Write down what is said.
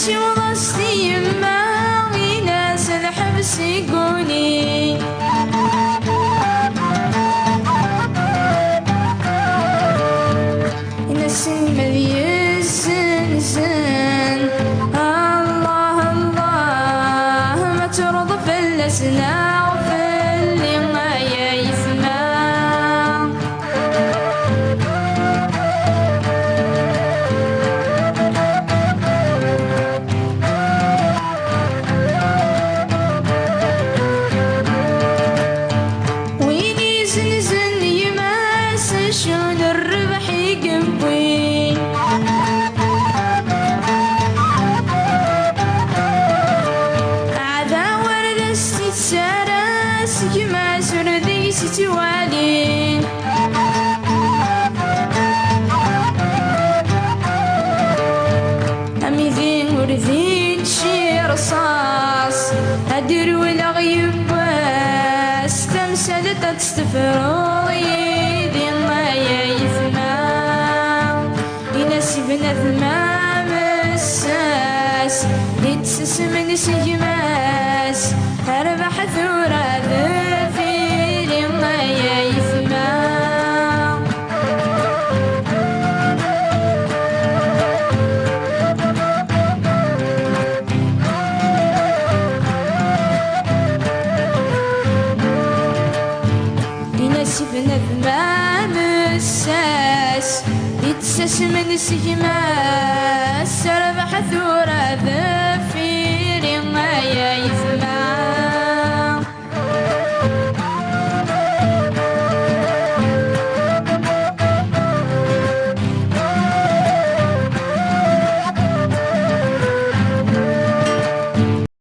شي وضعتي يما ناس الحبس يقولي ناس المليون زنزان الله الله ما ترضى في الأسنان وفي اللي ما يسمع ويني زنزن يماس شون الربح يقبي عذا ورد الستسارس يماس وردي ستوالي أمي ذين وردين شي رصاص أدر ولا غيباس تمثلت تستفرغ يدي ما يثمى يناسبنا ثمام الساس يتسس من سجماس أربح ثورة ذفيري ما يثمى يناسبنا ثمام الساس يتسس من سجماس أربح ثورة ذفيري ما يثمى